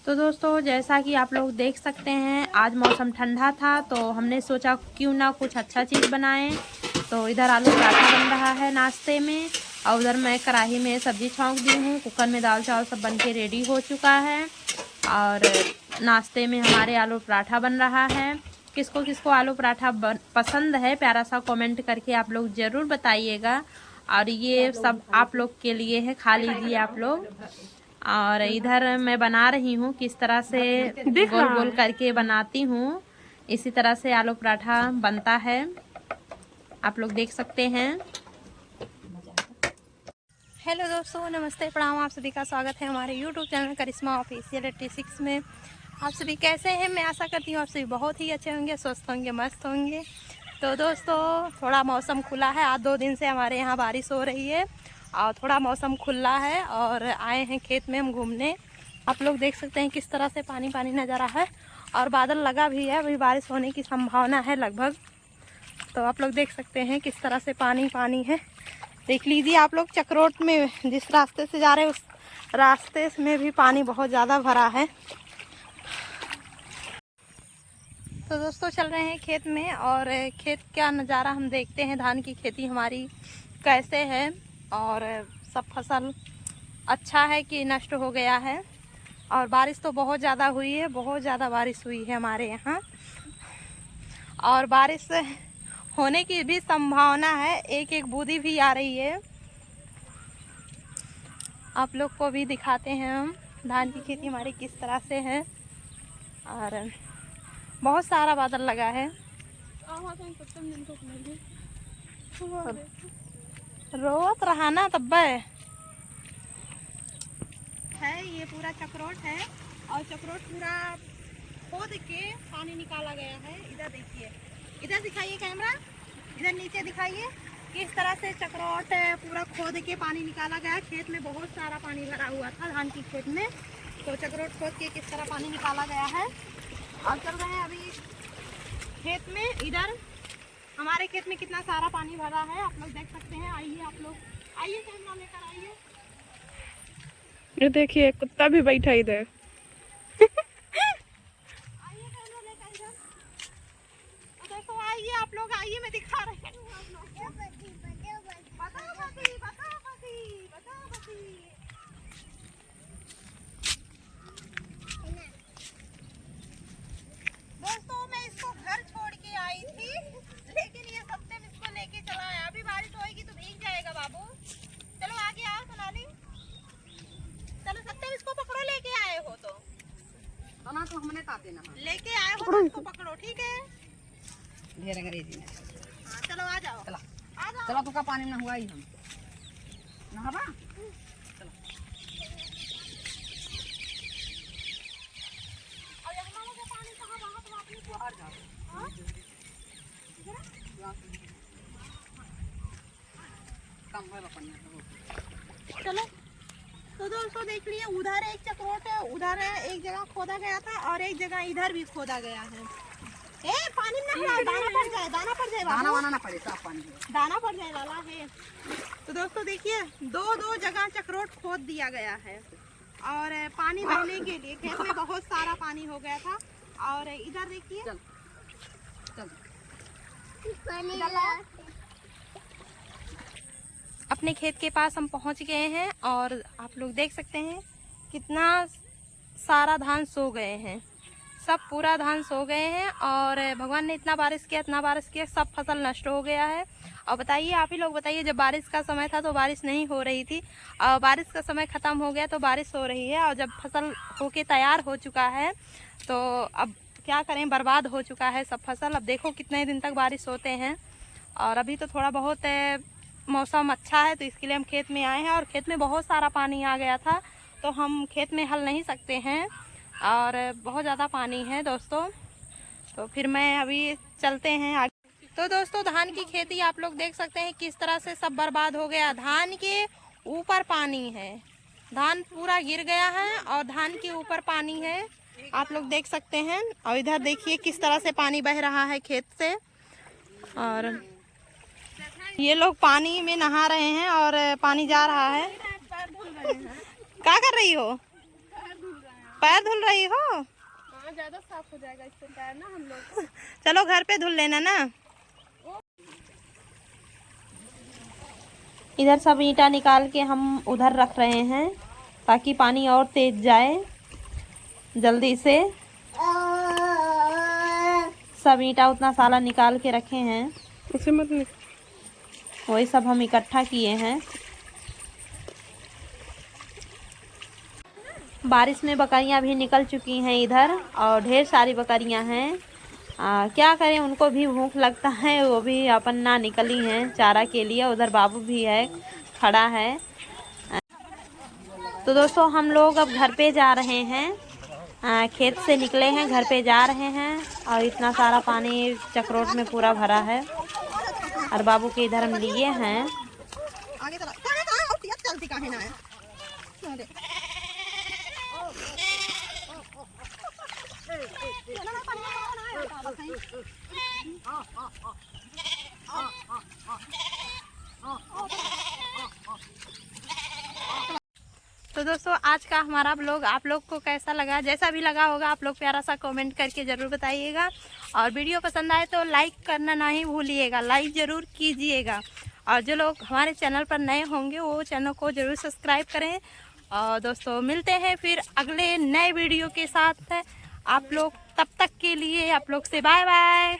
तो दोस्तों जैसा कि आप लोग देख सकते हैं आज मौसम ठंडा था तो हमने सोचा क्यों ना कुछ अच्छा चीज़ बनाएं। तो इधर आलू पराठा बन रहा है नाश्ते में और उधर मैं कढ़ाई में सब्जी छौंक दी हूँ। कुकर में दाल चावल सब बन के रेडी हो चुका है और नाश्ते में हमारे आलू पराठा बन रहा है। किसको किसको आलू पराठा पसंद है प्यारा सा कमेंट करके आप लोग ज़रूर बताइएगा। और ये सब आप लोग के लिए है, खा लीजिए आप लोग। और इधर मैं बना रही हूँ किस तरह से गोल गोल करके बनाती हूँ, इसी तरह से आलू पराठा बनता है, आप लोग देख सकते हैं। हेलो दोस्तों, नमस्ते, प्रणाम। आप सभी का स्वागत है हमारे यूट्यूब चैनल करिश्मा ऑफिशियल 86 में। आप सभी कैसे हैं? मैं आशा करती हूँ आप सभी बहुत ही अच्छे होंगे, स्वस्थ होंगे, मस्त होंगे। तो दोस्तों थोड़ा मौसम खुला है, आज 2 दिन से हमारे यहाँ बारिश हो रही है और थोड़ा मौसम खुला है और आए हैं खेत में हम घूमने। आप लोग देख सकते हैं किस तरह से पानी पानी नज़र आ है और बादल लगा भी है, अभी बारिश होने की संभावना है लगभग। तो आप लोग देख सकते हैं किस तरह से पानी पानी है। देख लीजिए आप लोग, चक्रोट में जिस रास्ते से जा रहे हैं उस रास्ते में भी पानी बहुत ज़्यादा भरा है। तो दोस्तों चल रहे हैं खेत में और खेत का नज़ारा हम देखते हैं। धान की खेती हमारी कैसे है और सब फसल अच्छा है कि नष्ट हो गया है। और बारिश तो बहुत ज़्यादा हुई है, बहुत ज़्यादा बारिश हुई है हमारे यहाँ और बारिश होने की भी संभावना है, एक एक बूंदी भी आ रही है। आप लोग को भी दिखाते हैं हम धान की खेती हमारी किस तरह से है और बहुत सारा बादल लगा है। रोत रहा ना तब है। ये पूरा चक्रोट है और चक्रोट पूरा खोद के पानी निकाला गया है। इधर देखिए, इधर दिखाइए कैमरा, इधर नीचे दिखाइए किस तरह से चक्रोट पूरा खोद के पानी निकाला गया। खेत में बहुत सारा पानी भरा हुआ था धान की खेत में, तो चक्रोट खोद के किस तरह पानी निकाला गया है। और चल रहे हैं अभी खेत में। इधर हमारे खेत में कितना सारा पानी भरा है आप लोग देख सकते हैं। आइए आप लोग, आइए कैमरा लेकर आइए। ये देखिए कुत्ता भी बैठा इधर। आइए कैमरा लेकर इधर, देखो आइए आप लोग, आइए मैं दिखा रही हूँ आप लोग को। दोस्तों मैं इसको घर छोड़ के आई थी लेकिन ये सत्यम इसको लेके चला है। अभी बारिश होएगी तो भीग जाएगा बाबू। चलो आगे आओ सोनाली, चलो सत्यम इसको पकड़ो, लेके आए हो तो हमने काटे ना, लेके आए हो तो इसको पकड़ो, ठीक है। ढेर अंग्रेजी में। हाँ चलो आ जाओ, चलो आ जाओ। चलो तुका पानी में हुआ ही हम नहावा। चलो और ये हमारा का पानी कहाँ रहा तो आपने को बाहर जाओ। हां कम है पानी। चलो तो दोस्तों देख लिए, उधर एक चक्रोट है, उधर एक जगह खोदा गया था और एक जगह इधर भी खोदा गया है। पानी में ना दाना पड़ जाए, दाना पड़ जाए, दाना वाना ना पड़े, साफ पानी दाना पड़ जाए वाला है। तो दोस्तों देखिए, दो जगह चक्रोट खोद दिया गया है और पानी बहने के लिए खेत में बहुत सारा पानी हो गया था। और इधर देखिए, चल अपने खेत के पास हम पहुंच गए हैं और आप लोग देख सकते हैं कितना सारा धान सो गए हैं, सब पूरा धान सो गए हैं और भगवान ने इतना बारिश किया सब फसल नष्ट हो गया है। और बताइए आप ही लोग बताइए, जब बारिश का समय था तो बारिश नहीं हो रही थी और बारिश का समय ख़त्म हो गया तो बारिश हो रही है और जब फसल होके तैयार हो चुका है तो अब क्या करें, बर्बाद हो चुका है सब फसल। अब देखो कितने दिन तक बारिश होते हैं और अभी तो थोड़ा बहुत मौसम अच्छा है तो इसके लिए हम खेत में आए हैं और खेत में बहुत सारा पानी आ गया था तो हम खेत में हल नहीं सकते हैं और बहुत ज़्यादा पानी है दोस्तों। तो फिर मैं अभी चलते हैं आगे। तो दोस्तों धान की खेती आप लोग देख सकते हैं किस तरह से सब बर्बाद हो गया। धान के ऊपर पानी है, धान पूरा गिर गया है और धान के ऊपर पानी है, आप लोग देख सकते हैं। और इधर देखिए किस तरह से पानी बह रहा है खेत से और ये लोग पानी में नहा रहे हैं और पानी जा रहा है। क्या कर रही हो? पैर धुल रही हो? हाँ, ज्यादा साफ हो जाएगा इससे पैर ना हम लोग। चलो घर पे धुल लेना ना। इधर सब ईंटा निकाल के हम उधर रख रहे हैं ताकि पानी और तेज जाए जल्दी से। सब ईंटा उतना सारा निकाल के रखे हैं, उसे मत वही सब हम इकट्ठा किए हैं। बारिश में बकरियां भी निकल चुकी हैं इधर, और ढेर सारी बकरियां हैं। क्या करें, उनको भी भूख लगता है, वो भी अपन ना निकली हैं चारा के लिए। उधर बाबू भी है, खड़ा है। तो दोस्तों हम लोग अब घर पे जा रहे हैं। खेत से निकले हैं, घर पे जा रहे हैं, और इतना सारा पानी चक्रोट में पूरा भरा है। और बाबू के इधर हम लिए हैं। तो दोस्तों आज का हमारा ब्लॉग आप लोग को कैसा लगा? जैसा भी लगा होगा आप लोग प्यारा सा कमेंट करके ज़रूर बताइएगा। और वीडियो पसंद आए तो लाइक करना नहीं भूलिएगा, लाइक ज़रूर कीजिएगा। और जो लोग हमारे चैनल पर नए होंगे वो चैनल को ज़रूर सब्सक्राइब करें। और दोस्तों मिलते हैं फिर अगले नए वीडियो के साथ। आप लोग तब तक के लिए आप लोग से बाय बाय।